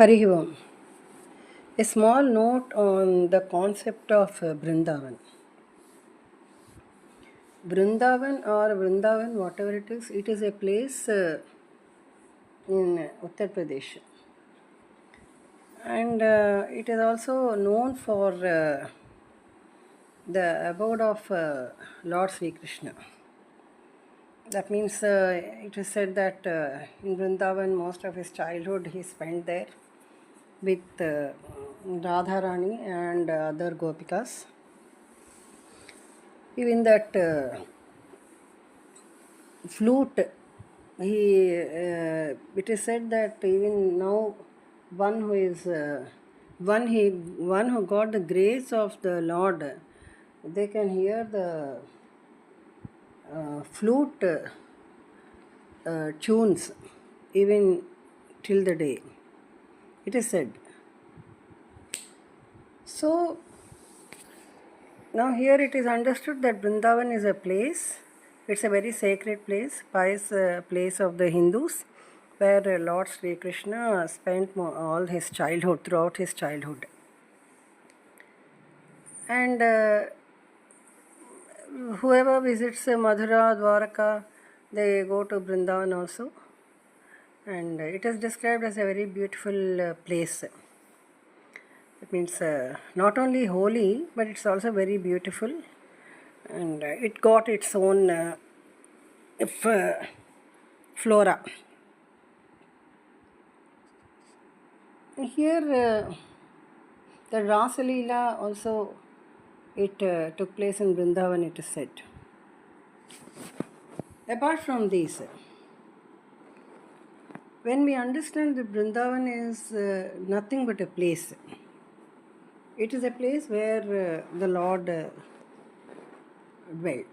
Hari Om. A small note on the concept of Brindavan. Brindavan, whatever it is a place in Uttar Pradesh. And it is also known for the abode of Lord Sri Krishna. That means it is said that in Brindavan most of his childhood he spent there with Radharani and other Gopikas. Even that flute, it is said that even now one who got the grace of the Lord, they can hear the flute tunes even till the day. It is said. So now here it is understood that Brindavan is a place. It's a very sacred place, pious place of the Hindus, where Lord Sri Krishna spent all his childhood, throughout his childhood. And whoever visits Mathura, Dwaraka, they go to Brindavan also. And it is described as a very beautiful place. It means not only holy, but it's also very beautiful. And it got its own flora. Here the Rasa Leela also it took place in Brindavan, it is said. Apart from these, when we understand that Brindavan is nothing but a place, it is a place where the Lord dwelt.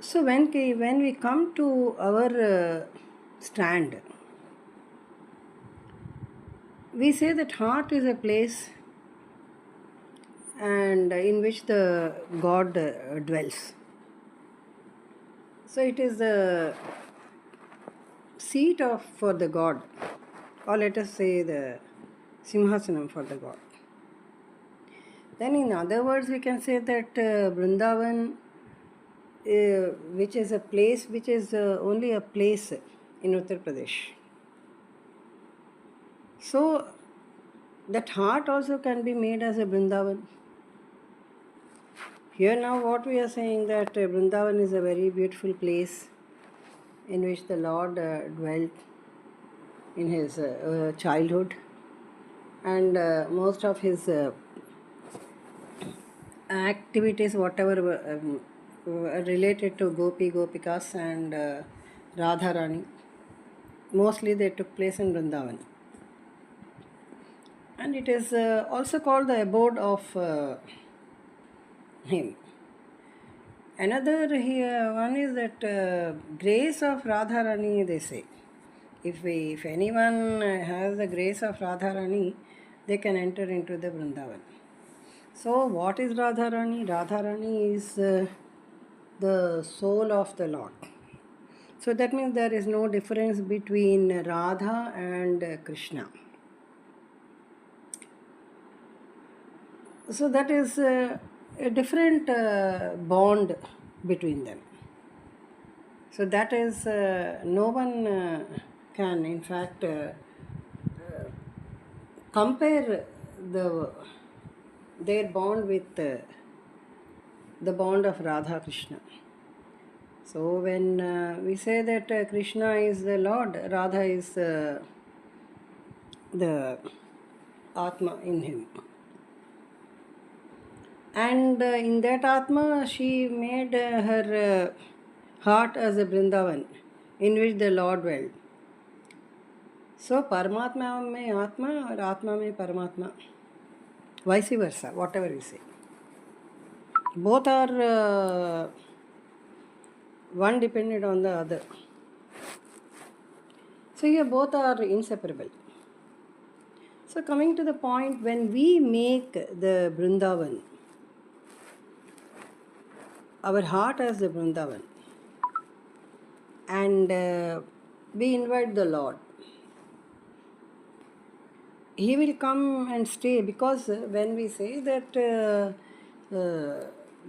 So when we come to our stand, we say that heart is a place and in which the God dwells. So it is the seat for the God, or let us say the Simhasanam for the God. Then in other words we can say that Brindavan, which is a place which is only a place in Uttar Pradesh. So that heart also can be made as a Brindavan. Here now what we are saying that Brindavan is a very beautiful place in which the Lord dwelt in his childhood, and most of his activities, whatever related to Gopikas and Radharani, mostly they took place in Brindavan. And it is also called the abode of him. Another here one is that grace of Radharani, they say. If anyone has the grace of Radharani, they can enter into the Brindavan. So what is Radharani? Radharani is the soul of the Lord. So that means there is no difference between Radha and Krishna. So that is a different bond between them. So that is no one can in fact compare their bond with the bond of Radha Krishna. So when we say that Krishna is the Lord, Radha is the Atma in him. And in that Atma, she made her heart as a Brindavan in which the Lord dwelt. So Paramatma mein Atma or Atma mein Paramatma. Vice versa, whatever we say. Both are one dependent on the other. So here both are inseparable. So coming to the point, when we make the Brindavan, our heart as the Brindavan, and we invite the Lord. he will come and stay, because when we say that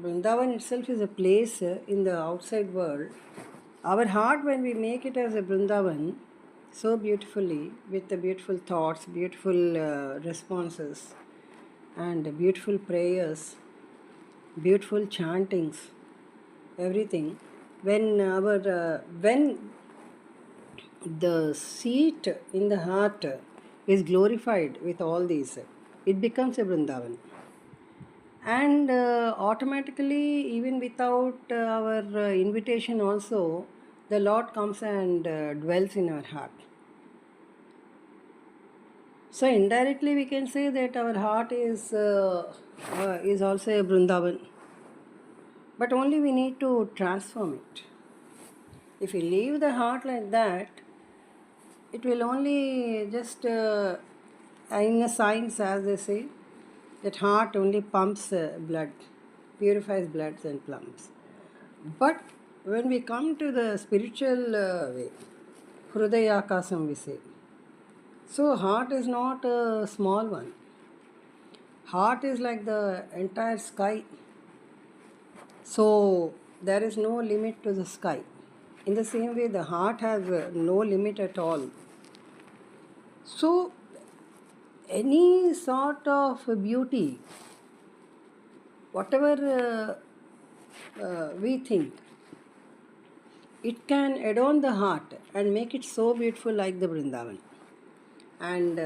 Vrindavan itself is a place in the outside world, our heart, when we make it as a Vrindavan so beautifully, with the beautiful thoughts, beautiful responses, and beautiful prayers, beautiful chantings, everything, when the seat in the heart is glorified with all these, it becomes a Vrindavan. And automatically, even without our invitation also, the Lord comes and dwells in our heart. So indirectly we can say that our heart is also a Vrindavan, but only we need to transform it. If we leave the heart like that, it will only just, in a science as they say, that heart only pumps blood, purifies bloods and plums. But when we come to the spiritual way, Hrudayakasam we say, so heart is not a small one. Heart is like the entire sky. So there is no limit to the sky. In the same way, the heart has no limit at all. So any sort of beauty, whatever we think, it can adorn the heart and make it so beautiful like the Brindavan. And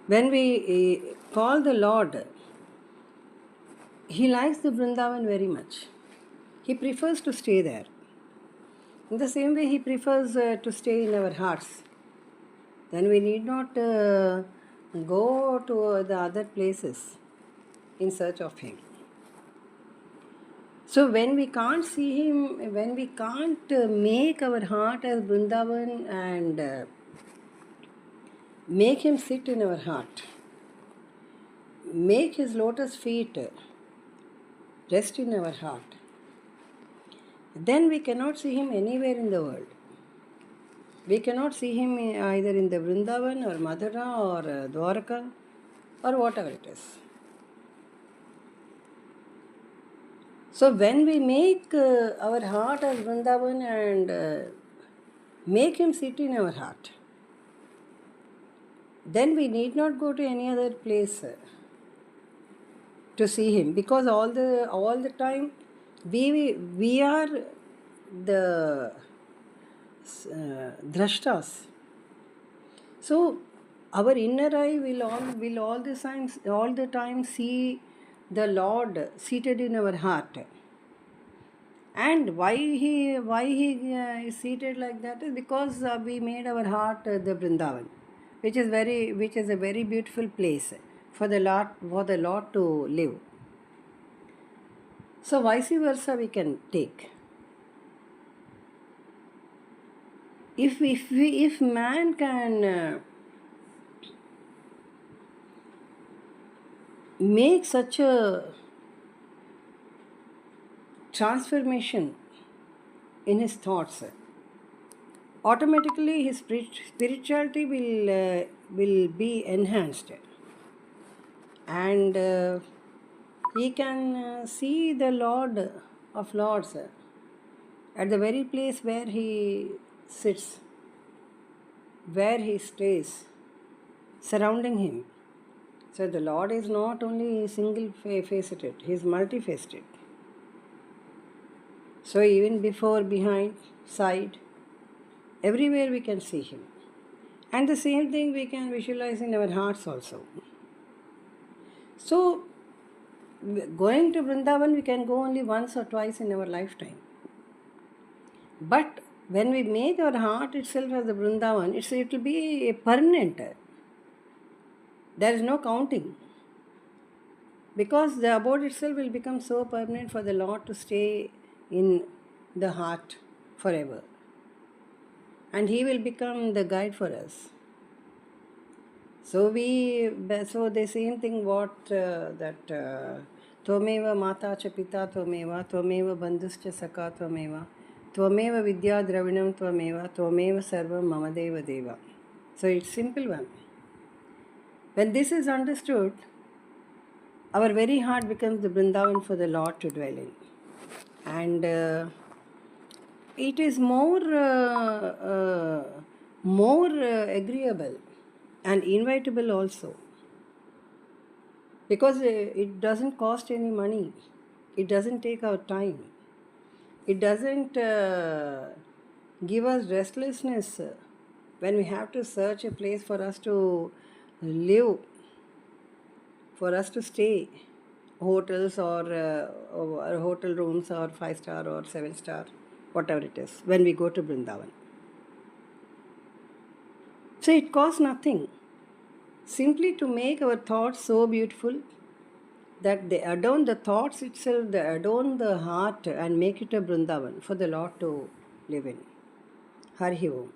when we call the Lord, He likes the Brindavan very much. He prefers to stay there. In the same way, He prefers to stay in our hearts. Then we need not go to the other places in search of Him. So when we can't see Him, when we can't make our heart as Brindavan and make Him sit in our heart, make His lotus feet rest in our heart, then we cannot see Him anywhere in the world. We cannot see Him either in the Vrindavan or Mathura or Dwaraka or whatever it is. So when we make our heart as Vrindavan and make Him sit in our heart, then we need not go to any other place to see Him, because all the time we are the drashtas. So our inner eye will all the time see the Lord seated in our heart. And why he is seated like that is because we made our heart the Brindavan, which is a very beautiful place for the Lord to live. So vice versa we can take. If man can make such a transformation in his thoughts, automatically his spirituality will be enhanced, and he can see the Lord of Lords at the very place where he sits, where he stays, surrounding him. So the Lord is not only single-faceted, he is multifaceted. So even before, behind, side, everywhere we can see Him. And the same thing we can visualize in our hearts also. So going to Vrindavan, we can go only once or twice in our lifetime. But when we make our heart itself as a Vrindavan, it will be permanent. There is no counting. Because the abode itself will become so permanent for the Lord to stay in the heart forever. And He will become the guide for us. So the same thing that Tvameva Mata cha Pita Tvameva, Tvameva Bandhuscha Saka Tvameva, Tvameva Vidya Dravinam Tvameva, Tvameva Sarvam Mamadeva Deva. So it's simple one. When this is understood, our very heart becomes the Brindavan for the Lord to dwell in. And it is more agreeable and invitable also, because it doesn't cost any money, it doesn't take our time, it doesn't give us restlessness when we have to search a place for us to live, for us to stay, hotels or hotel rooms or 5-star or 7-star, whatever it is, when we go to Brindavan. So it costs nothing, simply to make our thoughts so beautiful that they adorn the thoughts itself, they adorn the heart and make it a Brindavan for the Lord to live in. Hari Om.